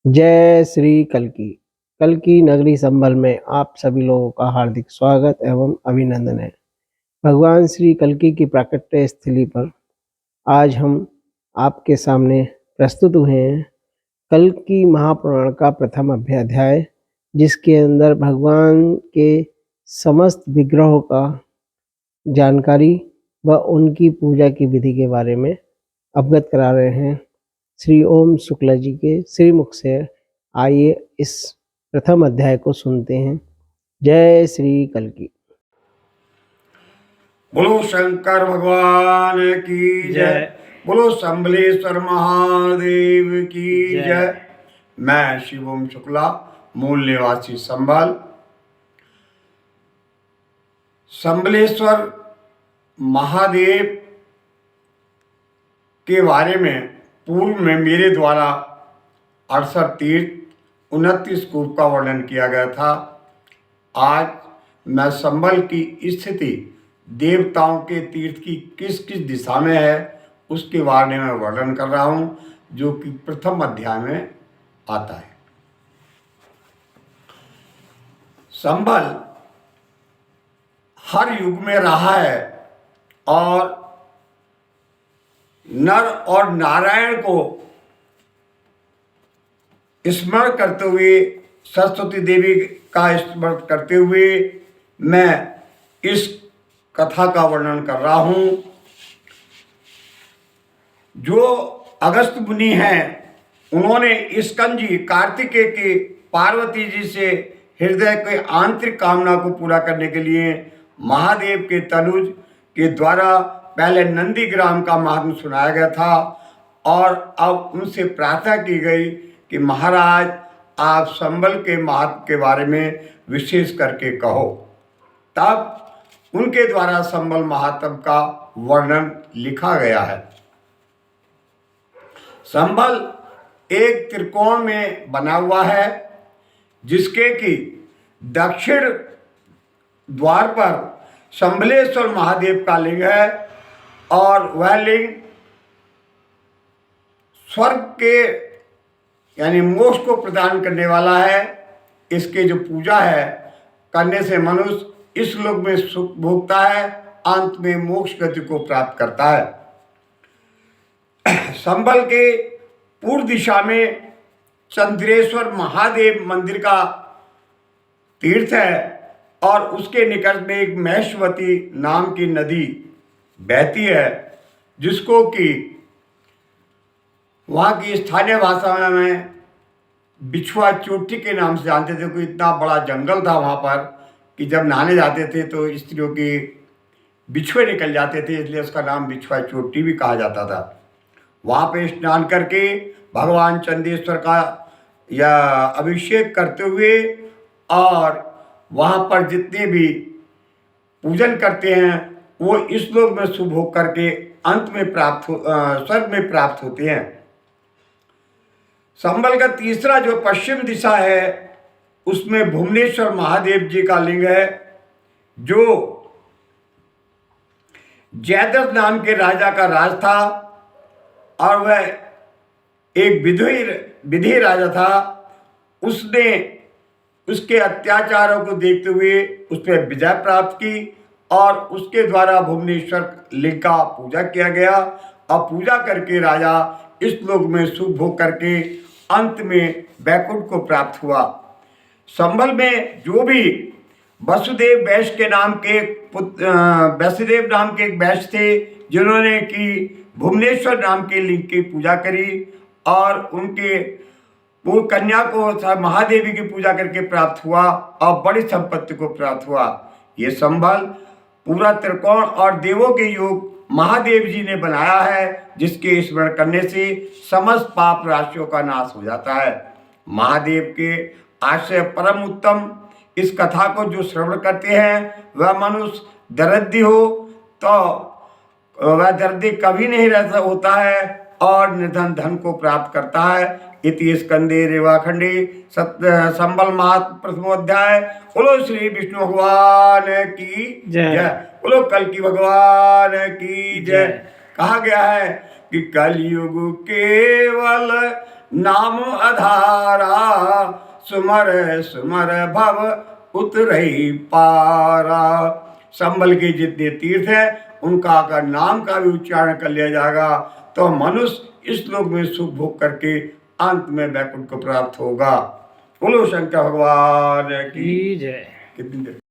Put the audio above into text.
जय श्री कल्की नगरी संभल में आप सभी लोगों का हार्दिक स्वागत एवं अभिनंदन है। भगवान श्री कल्की की प्राकट्य स्थली पर आज हम आपके सामने प्रस्तुत हुए हैं कल्की महापुराण का प्रथम अध्याय, जिसके अंदर भगवान के समस्त विग्रहों का जानकारी व उनकी पूजा की विधि के बारे में अवगत करा रहे हैं। श्री ओम शुक्ला जी के श्रीमुख से आइए इस प्रथम अध्याय को सुनते हैं। जय श्री कल्की। बोलो शंकर भगवान की जय। बोलो संबलेश्वर महादेव की जय। मैं शिवम शुक्ला, मूल निवासी संभल। संबलेश्वर महादेव के बारे में पूर्व में मेरे द्वारा 68 तीर्थ 29 कूप का वर्णन किया गया था। आज मैं संभल की स्थिति देवताओं के तीर्थ की किस किस दिशा में है उसके बारे में वर्णन कर रहा हूं, जो कि प्रथम अध्याय में आता है। संभल हर युग में रहा है और नर और नारायण को स्मरण करते हुए, सरस्वती देवी का स्मरण करते हुए मैं इस कथा का वर्णन कर रहा हूं। जो अगस्त मुनि हैं, उन्होंने स्कंजी कार्तिकेय के पार्वती जी से हृदय के आंतरिक कामना को पूरा करने के लिए महादेव के तनुज के द्वारा पहले नंदीग्राम का महात्म्य सुनाया गया था और अब उनसे प्रार्थना की गई कि महाराज आप संबल के महात्म्य के बारे में विशेष करके कहो। तब उनके द्वारा संबल महात्म्य का वर्णन लिखा गया है। संबल एक त्रिकोण में बना हुआ है, जिसके की दक्षिण द्वार पर संबलेश्वर महादेव का लिंग है और वह लिंग स्वर्ग के यानी मोक्ष को प्रदान करने वाला है। इसके जो पूजा है करने से मनुष्य इस लोक में सुख भोगता है, अंत में मोक्ष गति को प्राप्त करता है। संबल के पूर्व दिशा में चंद्रेश्वर महादेव मंदिर का तीर्थ है और उसके निकट में एक महेश्वती नाम की नदी बहती है, जिसको कि वहाँ की स्थानीय भाषा में बिछुआ चोटी के नाम से जानते थे। कोई इतना बड़ा जंगल था वहाँ पर कि जब नहाने जाते थे तो स्त्रियों के बिछुए निकल जाते थे, इसलिए उसका नाम बिछुआ चोटी भी कहा जाता था। वहाँ पे स्नान करके भगवान चंदेश्वर का या अभिषेक करते हुए और वहाँ पर जितने भी पूजन करते हैं वो इस लोक में शुभ हो करके अंत में स्वर्ग में प्राप्त होते हैं। संबल का तीसरा जो पश्चिम दिशा है उसमें भुवनेश्वर महादेव जी का लिंग है, जो जयद्रथ नाम के राजा का राज था और वह एक विधेय राजा था। उसने उसके अत्याचारों को देखते हुए उस पर विजय प्राप्त की और उसके द्वारा भुवनेश्वर लिंग का पूजा किया गया और पूजा करके राजा इस लोक में सुख भोग करके अंत में वैकुंठ को प्राप्त हुआ। संबल में जो भी वसुदेव वैश्य के नाम के वसुदेव नाम के एक वैश्य थे, जिन्होंने कि भुवनेश्वर नाम के लिंग की पूजा करी और उनके वो कन्या को महादेवी की पूजा करके प्राप्त हुआ और बड़ी संपत्ति को प्राप्त हुआ। ये संबल पूरा त्रिकोण और देवों के योग महादेव जी ने बनाया है, जिसके स्मरण करने से समस्त पाप राशियों का नाश हो जाता है। महादेव के आश्रय परम उत्तम इस कथा को जो श्रवण करते हैं वह मनुष्य दरिद्री हो तो वह दरिद्री कभी नहीं रहता होता है और निधन धन को प्राप्त करता है। इति स्कंदे रेवाखंडे संबल महात्म्य प्रथमोध्याय। बोलो श्री विष्णु भगवान की जय। बोलो कल्की भगवान की जय। कहा गया है कि कलयुग केवल नाम आधारा, सुमर सुमर भव उतरई पारा। संबल के जितने तीर्थ हैं उनका अगर नाम का भी उच्चारण कर लिया जाएगा तो मनुष्य इस लोक में सुख भोग करके अंत में वैकुंठ को प्राप्त होगा। बोलो शंकर भगवान की जय। कितनी देर